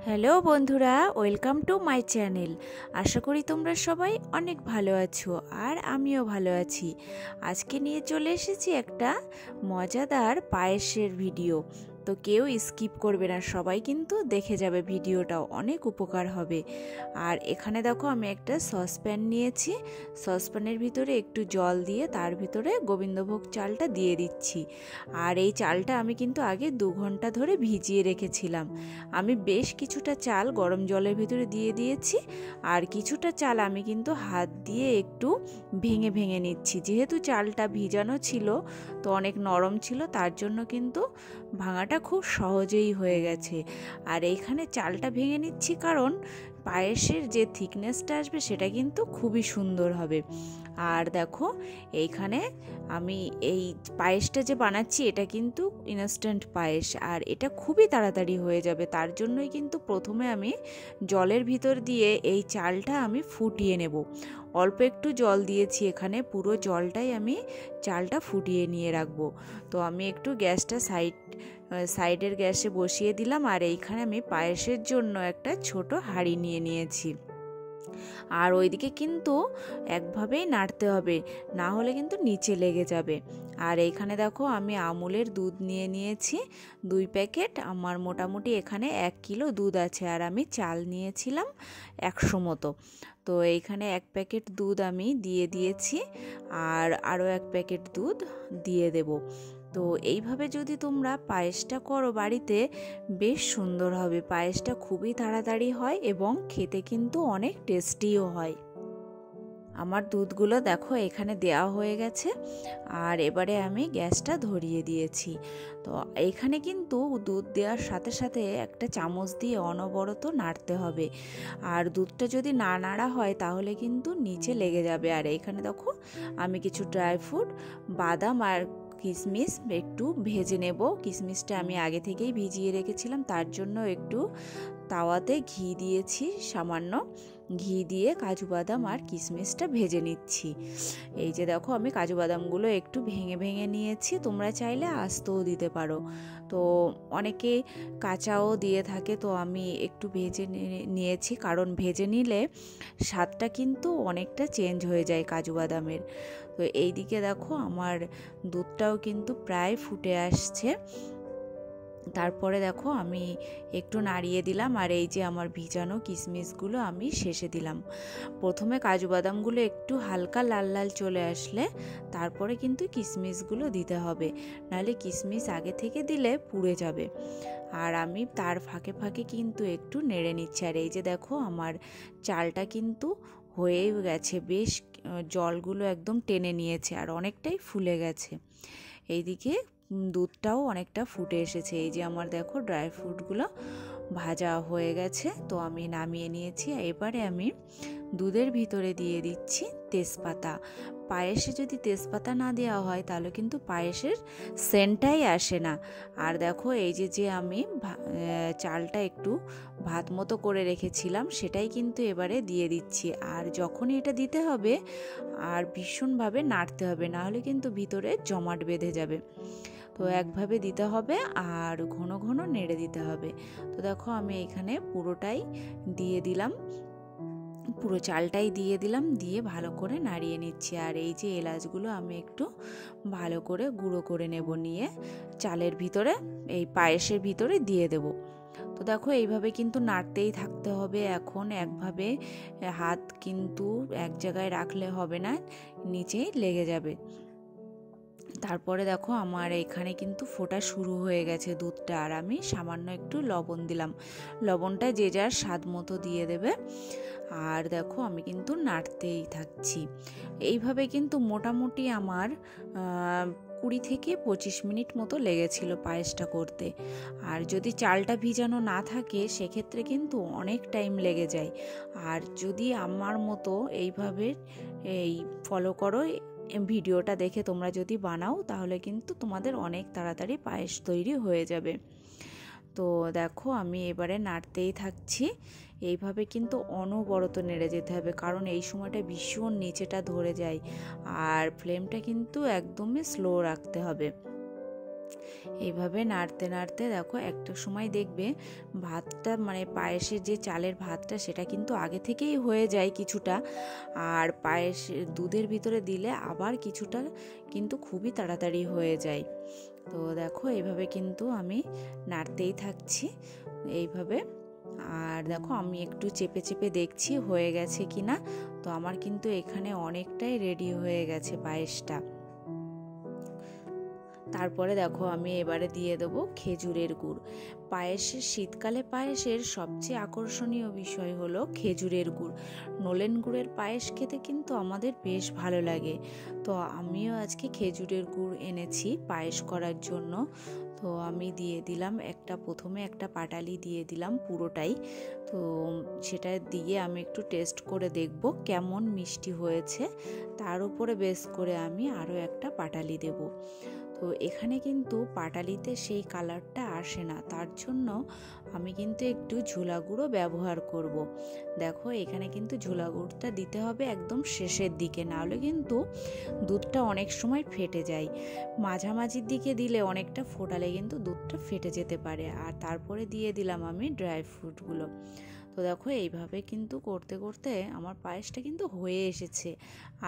Hello বন্ধুরা, welcome to my channel. আশা করি তোমরা সবাই অনেক ভালো আছো আর আমিও ভালো আছি। আজকে নিয়ে চলে এসেছি একটা মজাদার পায়েসের ভিডিও। তো কেউ স্কিপ করবে না, সবাই কিন্তু দেখে যাবে, ভিডিওটাও অনেক উপকার হবে। আর এখানে দেখো আমি একটা সসপ্যান নিয়েছি। সসপ্যানের ভিতরে একটু জল দিয়ে তার ভিতরে গোবিন্দভোগ চালটা দিয়ে দিচ্ছি। আর এই চালটা আমি কিন্তু আগে 2 ঘন্টা ধরে ভিজিয়ে রেখেছিলাম। আমি বেশ কিছুটা চাল গরম জলের ভিতরে দিয়ে দিয়েছি, আর কিছুটা চাল আমি কিন্তু হাত দিয়ে একটু ভেঙে ভেঙে নিচ্ছি। যেহেতু চালটা ভিজানো ছিল তো অনেক নরম ছিল, তার জন্য কিন্তু ভাঙাটা খুব সহজেই হয়ে গেছে। আর এইখানে চালটা ভেঙে নিচ্ছি কারণ পায়েসের যে থিকনেসটা আসবে সেটা কিন্তু খুবই সুন্দর হবে। আর দেখো এইখানে আমি এই পায়েসটা যে বানাচ্ছি এটা কিন্তু ইনস্ট্যান্ট পায়েস, আর এটা খুবই তাড়াতাড়ি হয়ে যাবে। তার জন্যই কিন্তু প্রথমে আমি জলের ভিতর দিয়ে এই চালটা আমি ফুটিয়ে নেব। অল্প একটু জল দিয়েছি এখানে, পুরো জলটাই আমি চালটা ফুটিয়ে নিয়ে রাখবো। তো আমি একটু গ্যাসটা সাইডের গ্যাসে বসিয়ে দিলাম, আর এইখানে আমি পায়েসের জন্য একটা ছোট হাঁড়ি নিয়ে নিয়েছি। আর ওইদিকে কিন্তু একভাবেই নাড়তে হবে, না হলে কিন্তু নিচে লেগে যাবে। আর এইখানে দেখো আমি আমুলের দুধ নিয়ে নিয়েছি 2 প্যাকেট। আমার মোটামুটি এখানে 1 কিলো দুধ আছে, আর আমি চাল নিয়েছিলাম 100 মতো। তো এইখানে 1 প্যাকেট দুধ আমি দিয়ে দিয়েছি, আর আরও 1 প্যাকেট দুধ দিয়ে দেব। তো এইভাবে যদি তোমরা পায়েসটা করো বাড়িতে, বেশ সুন্দর হবে। পায়েসটা খুবই তাড়াতাড়ি হয় এবং খেতে কিন্তু অনেক টেস্টিও হয়। আমার দুধগুলো দেখো এখানে দেওয়া হয়ে গেছে, আর এবারে আমি গ্যাসটা ধরিয়ে দিয়েছি। তো এইখানে কিন্তু দুধ দেওয়ার সাথে সাথে একটা চামচ দিয়ে অনবরত নাড়তে হবে। আর দুধটা যদি না নাড়া হয় তাহলে কিন্তু নিচে লেগে যাবে। আর এইখানে দেখো আমি কিছু ড্রাই ফ্রুট, বাদাম আর কিশমিশ একটু ভেজে নেব। কিশমিশটা আমি আগে থেকেই ভিজিয়ে রেখেছিলাম, তার জন্য একটু তাওয়াতে ঘি দিয়েছি, সামান্য ঘি দিয়ে কাজু বাদাম আর কিশমিশটা ভেজে নিচ্ছি। এই যে দেখো আমি কাজু বাদামগুলো একটু ভেঙে ভেঙে নিয়েছি, তোমরা চাইলে আস্তেও দিতে পারো। তো অনেকে কাঁচাও দিয়ে থাকে, তো আমি একটু ভেজে নিয়েছি, কারণ ভেজে নিলে স্বাদটা কিন্তু অনেকটা চেঞ্জ হয়ে যায় কাজু বাদামের। তো এই দিকে দেখো আমার দুধটাও কিন্তু প্রায় ফুটে আসছে। তারপরে দেখো আমি একটু নাড়িয়ে দিলাম, আর এই যে আমার ভিজানো কিশমিশগুলো আমি শেষে দিলাম। প্রথমে কাজু বাদামগুলো একটু হালকা লাল লাল চলে আসলে তারপরে কিন্তু কিশমিশগুলো দিতে হবে, নাহলে কিশমিশ আগে থেকে দিলে পুড়ে যাবে। আর আমি তার ফাঁকে ফাঁকে কিন্তু একটু নেড়ে নিচ্ছি। আর এই যে দেখো আমার চালটা কিন্তু হয়েই গেছে, বেশ জলগুলো একদম টেনে নিয়েছে আর অনেকটাই ফুলে গেছে। এইদিকে দুধটাও অনেকটা ফুটে এসেছে। এই যে আমার দেখো ড্রাই ফ্রুটগুলো ভাজা হয়ে গেছে, তো আমি নামিয়ে নিয়েছি। এবারে আমি দুধের ভিতরে দিয়ে দিচ্ছি তেজপাতা। পায়েসে যদি তেজপাতা না দেওয়া হয় তাহলে কিন্তু পায়েসের সেন্টটাই আসে না। আর দেখো এই যে আমি চালটা একটু ভাত মতো করে রেখেছিলাম সেটাই কিন্তু এবারে দিয়ে দিচ্ছি। আর যখনই এটা দিতে হবে আর ভীষণভাবে নাড়তে হবে, না হলে কিন্তু ভিতরে জমাট বেঁধে যাবে। তো একভাবে দিতে হবে আর ঘন ঘন নেড়ে দিতে হবে। তো দেখো আমি এখানে পুরোটাই দিয়ে দিলাম, পুরো চালটাই দিয়ে দিলাম, দিয়ে ভালো করে নাড়িয়ে নিচ্ছি। আর এই যে এলাচগুলো আমি একটু ভালো করে গুঁড়ো করে নেব, নিয়ে চালের ভিতরে এই পায়েসের ভিতরে দিয়ে দেব। তো দেখো এইভাবে কিন্তু নাড়তেই থাকতে হবে। এখন একভাবে হাত কিন্তু এক জায়গায় রাখলে হবে না, নিচেই লেগে যাবে। তারপরে দেখো আমার এখানে কিন্তু ফোটা শুরু হয়ে গেছে দুধটা, আর আমি সামান্য একটু লবণ দিলাম। লবণটা যে যার স্বাদ মতো দিয়ে দেবে। আর দেখো আমি কিন্তু নাড়তেই থাকছি। এইভাবে কিন্তু মোটামুটি আমার 20 থেকে 25 মিনিট মতো লেগেছিল পায়েসটা করতে। আর যদি চালটা ভিজানো না থাকে সেক্ষেত্রে কিন্তু অনেক টাইম লেগে যায়। আর যদি আমার মতো এইভাবে ফলো করো, ভিডিওটা দেখে তোমরা যদি বানাও তাহলে কিন্তু তোমাদের অনেক তাড়াতাড়ি পায়েস তৈরি হয়ে যাবে। তো দেখো আমি এবারে নাড়তেই থাকছি। এইভাবে কিন্তু অনবরত নেড়ে যেতে হবে, কারণ এই সময়টা ভীষণ নিচেটা ধরে যায়। আর ফ্লেমটা কিন্তু একদমই স্লো রাখতে হবে। এইভাবে নাড়তে নাড়তে দেখো একটা সময় দেখবে ভাতটা মানে পায়েসের যে চালের ভাতটা সেটা কিন্তু আগে থেকেই হয়ে যায় কিছুটা, আর পায়েস দুধের ভিতরে দিলে আবার কিছুটা কিন্তু খুবই তাড়াতাড়ি হয়ে যায়। তো দেখো এইভাবে কিন্তু আমি নাড়তেই থাকছি এইভাবে। আর দেখো আমি একটু চেপে চেপে দেখছি হয়ে গেছে কি না। তো আমার কিন্তু এখানে অনেকটাই রেডি হয়ে গেছে পায়েসটা। তারপরে দেখো আমি এবারে দিয়ে দেবো খেজুরের গুড়। পায়েসের শীতকালে পায়েসের সবচেয়ে আকর্ষণীয় বিষয় হলো খেজুরের গুড়। নলেন গুড়ের পায়েস খেতে কিন্তু আমাদের বেশ ভালো লাগে। তো আমিও আজকে খেজুরের গুড় এনেছি পায়েস করার জন্য। তো আমি দিয়ে দিলাম প্রথমে একটা পাটালি দিয়ে দিলাম পুরোটাই। তো সেটা দিয়ে আমি একটু টেস্ট করে দেখব কেমন মিষ্টি হয়েছে। তার উপরে বেস করে আমি আরও একটা পাটালি দেব। তো এখানে কিন্তু পাটালিতে সেই কালারটা আসে না, তার জন্য আমি কিন্তু একটু ঝোলা গুঁড়ো ব্যবহার করব। দেখো এখানে কিন্তু ঝোলা গুঁড়োটা দিতে হবে একদম শেষের দিকে, নাহলে কিন্তু দুধটা অনেক সময় ফেটে যায়। মাঝামাঝির দিকে দিলে অনেকটা ফোটালে কিন্তু দুধটা ফেটে যেতে পারে। আর তারপরে দিয়ে দিলাম আমি ড্রাই ফ্রুটগুলো। তো দেখো এইভাবে কিন্তু করতে করতে আমার পায়েসটা কিন্তু হয়ে এসেছে।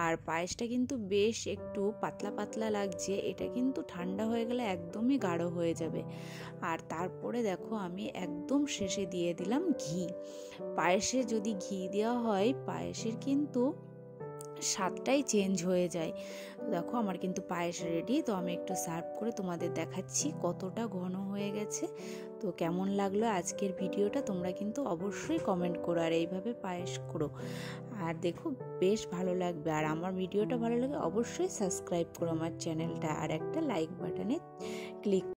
আর পায়েসটা কিন্তু বেশ একটু পাতলা পাতলা লাগছে, এটা কিন্তু ঠান্ডা হয়ে গেলে একদমই গাঢ় হয়ে যাবে। আর তারপরে দেখো আমি একদম শেষে দিয়ে দিলাম ঘি। পায়েসে যদি ঘি দেওয়া হয় পায়েসের কিন্তু স্বাদটাই চেঞ্জ হয়ে যায়। দেখো আমার কিন্তু পায়েস রেডি। তো আমি একটু সার্ভ করে তোমাদের দেখাচ্ছি কতটা ঘন হয়ে গেছে। তো কেমন লাগলো আজকের ভিডিওটা তোমরা কিন্তু অবশ্যই কমেন্ট করো, আর এইভাবে পায়েস করো। আর দেখো বেশ ভালো লাগবে। আর আমার ভিডিওটা ভালো লাগে অবশ্যই সাবস্ক্রাইব করো আমার চ্যানেলটা, আর একটা লাইক বাটনে ক্লিক